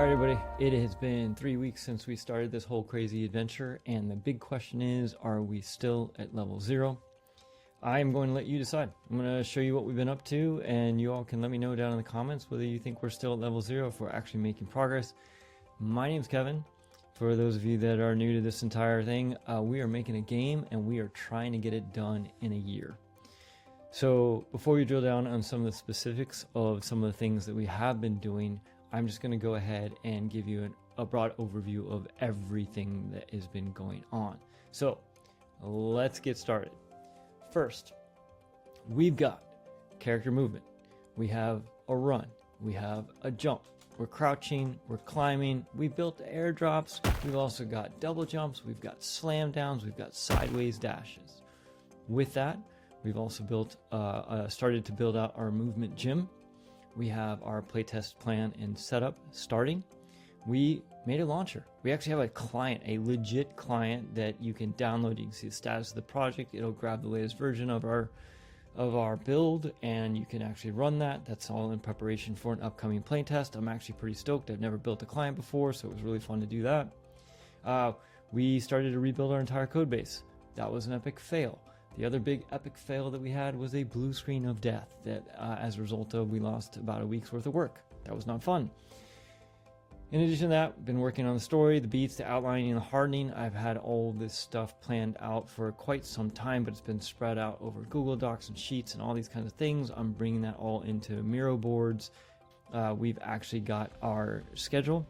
Alright everybody, it has been 3 weeks since we started this whole crazy adventure, and the big question is, are we still at level 0? I am going to let you decide. I'm going to show you what we've been up to, and you all can let me know down in the comments whether you think we're still at level 0, if we're actually making progress. My name's Kevin. For those of you that are new to this entire thing, we are making a game and we are trying to get it done in a year. So before we drill down on some of the specifics of some of the things that we have been doing, I'm just going to go ahead and give you a broad overview of everything that has been going on. So let's get started. First, we've got character movement. We have a run. We have a jump. We're crouching. We're climbing. We built airdrops. We've also got double jumps. We've got slam downs. We've got sideways dashes. With that, we've also started to build out our movement gym. We have our playtest plan and setup starting. We made a launcher. We actually have a client, a legit client that you can download. You can see the status of the project. It'll grab the latest version of our build, and you can actually run that. That's all in preparation for an upcoming playtest. I'm actually pretty stoked. I've never built a client before, so it was really fun to do that. We started to rebuild our entire code base. That was an epic fail. The other big epic fail that we had was a blue screen of death that as a result of we lost about a week's worth of work. That was not fun. In addition to that, been working on the story, the beats, the outlining, and the hardening. I've had all this stuff planned out for quite some time, but it's been spread out over Google Docs and Sheets and all these kinds of things. I'm bringing that all into Miro boards. We've actually got our schedule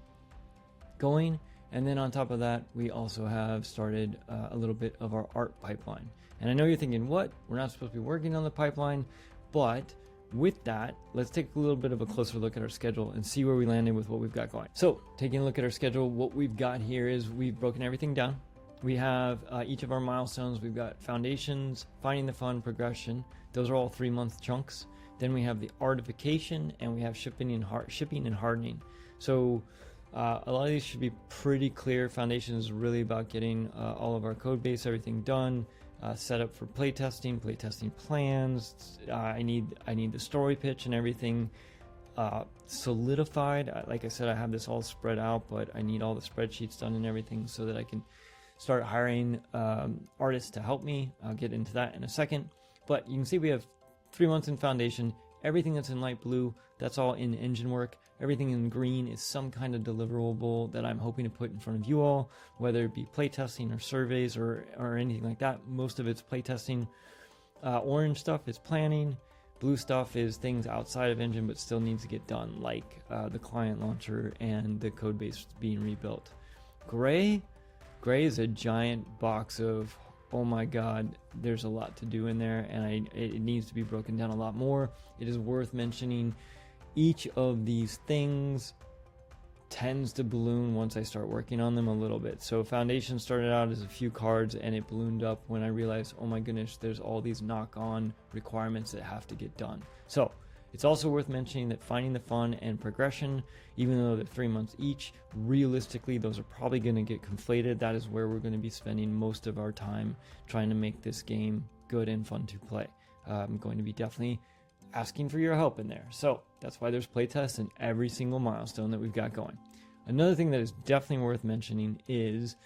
going. And then on top of that, we also have started a little bit of our art pipeline. And I know you're thinking, what? We're not supposed to be working on the pipeline. But with that, let's take a little bit of a closer look at our schedule and see where we landed with what we've got going. So taking a look at our schedule, what we've got here is we've broken everything down. We have each of our milestones. We've got foundations, finding the fun, progression. Those are all 3-month chunks. Then we have the artification, and we have shipping and hardening. So a lot of these should be pretty clear. Foundation is really about getting all of our code base, everything done, set up for playtesting plans. I need the story pitch and everything solidified. Like I said, I have this all spread out, but I need all the spreadsheets done and everything so that I can start hiring artists to help me. I'll get into that in a second. But you can see we have 3 months in foundation. Everything that's in light blue, that's all in engine work. Everything in green is some kind of deliverable that I'm hoping to put in front of you all, whether it be playtesting or surveys or anything like that. Most of it's playtesting. Orange stuff is planning. Blue stuff is things outside of engine but still needs to get done, like the client launcher and the code base being rebuilt. Gray is a giant box of, oh my god, there's a lot to do in there, and it needs to be broken down a lot more. It is worth mentioning each of these things tends to balloon once I start working on them a little bit. So foundation started out as a few cards, and it ballooned up when I realized, oh my goodness, there's all these knock-on requirements that have to get done. So it's also worth mentioning that finding the fun and progression, even though they're 3 months each, realistically those are probably going to get conflated. That is where we're going to be spending most of our time trying to make this game good and fun to play. I'm going to be definitely asking for your help in there. So that's why there's playtests in every single milestone that we've got going. Another thing that is definitely worth mentioning is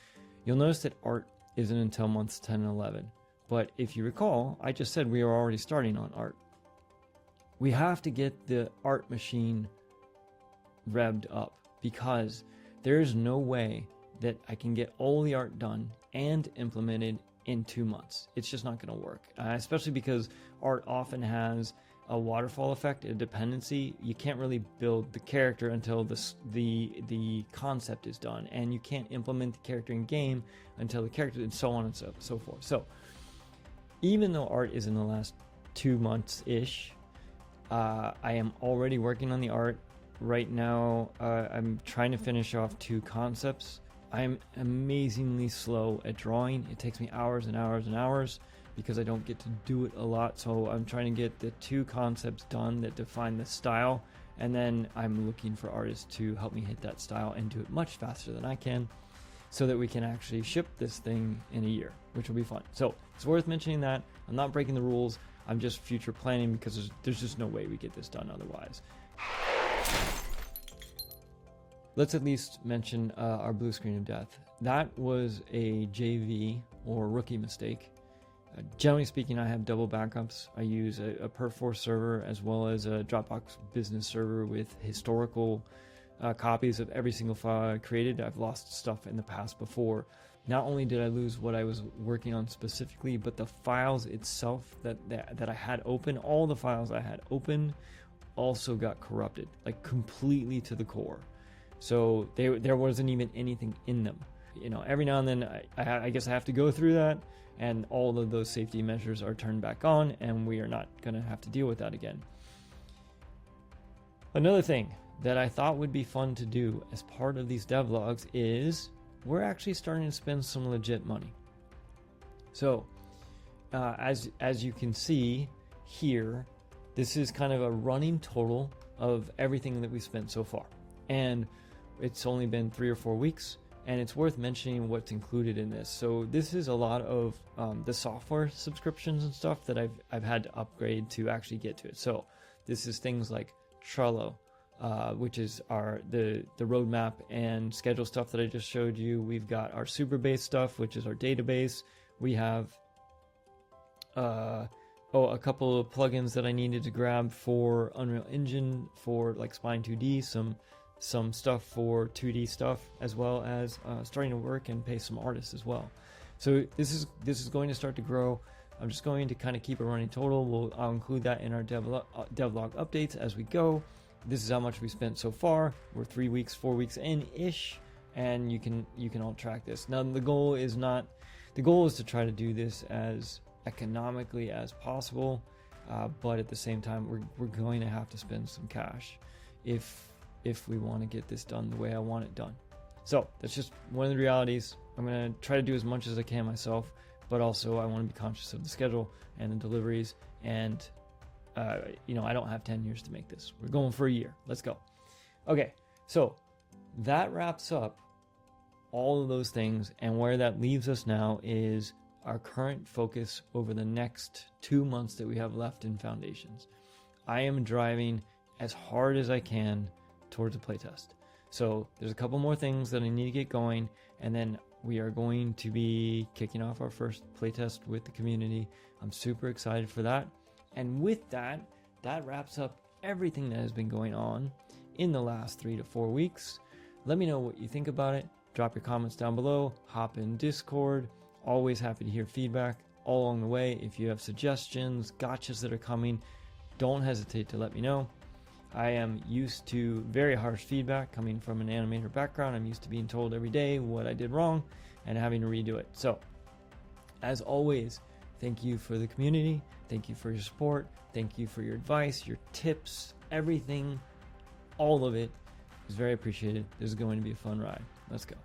you'll notice that art isn't until months 10 and 11. But if you recall, I just said we are already starting on art. We have to get the art machine revved up because there's no way that I can get all the art done and implemented in 2 months. It's just not going to work, especially because art often has a waterfall effect, a dependency. You can't really build the character until the concept is done, and you can't implement the character in game until the character, and so on and so forth. So even though art is in the last 2 months-ish, I am already working on the art right now. I'm trying to finish off 2 concepts. I'm amazingly slow at drawing. It takes me hours and hours and hours because I don't get to do it a lot. So I'm trying to get the 2 concepts done that define the style, and then I'm looking for artists to help me hit that style and do it much faster than I can, so that we can actually ship this thing in a year, which will be fun. So it's worth mentioning that. I'm not breaking the rules. I'm just future planning because there's just no way we get this done otherwise. let's at least mention our blue screen of death. That was a JV or rookie mistake. Generally speaking, I have double backups. I use a Perf4 server as well as a Dropbox business server with historical copies of every single file I created. I've lost stuff in the past before. Not only did I lose what I was working on specifically, but the files itself that I had open, all the files I had open also got corrupted, like completely to the core. So there wasn't even anything in them. You know, every now and then I guess I have to go through that, and all of those safety measures are turned back on, and we are not going to have to deal with that again. Another thing that I thought would be fun to do as part of these devlogs is we're actually starting to spend some legit money. So as you can see here, this is kind of a running total of everything that we spent so far, and it's only been 3 or 4 weeks, and it's worth mentioning what's included in this. So this is a lot of the software subscriptions and stuff that I've had to upgrade to actually get to it. So this is things like Trello, which is the roadmap and schedule stuff that I just showed you. We've got our Superbase stuff, which is our database. We have a couple of plugins that I needed to grab for Unreal Engine for like Spline 2D, some stuff for 2D stuff, as well as starting to work and pay some artists as well. So this is going to start to grow. I'm just going to kind of keep a running total. I'll include that in our devlog updates as we go. This is how much we spent so far. We're 3 weeks, 4 weeks in-ish, and you can all track this. Now the goal is to try to do this as economically as possible, but at the same time we're going to have to spend some cash if we want to get this done the way I want it done. So that's just one of the realities. I'm going to try to do as much as I can myself, but also I want to be conscious of the schedule and the deliveries, and I don't have 10 years to make this. We're going for a year. Let's go. Okay, so that wraps up all of those things, and where that leaves us now is our current focus over the next 2 months that we have left in Foundations. I am driving as hard as I can towards a playtest. So there's a couple more things that I need to get going, and then we are going to be kicking off our first playtest with the community. I'm super excited for that. And with that wraps up everything that has been going on in the last 3 to 4 weeks. Let me know what you think about it. Drop your comments down below. Hop in Discord. Always happy to hear feedback all along the way. If you have suggestions, gotchas that are coming, don't hesitate to let me know. I am used to very harsh feedback coming from an animator background. I'm used to being told every day what I did wrong and having to redo it. So, as always, thank you for the community. Thank you for your support. Thank you for your advice, your tips, everything. All of it is very appreciated. This is going to be a fun ride. Let's go.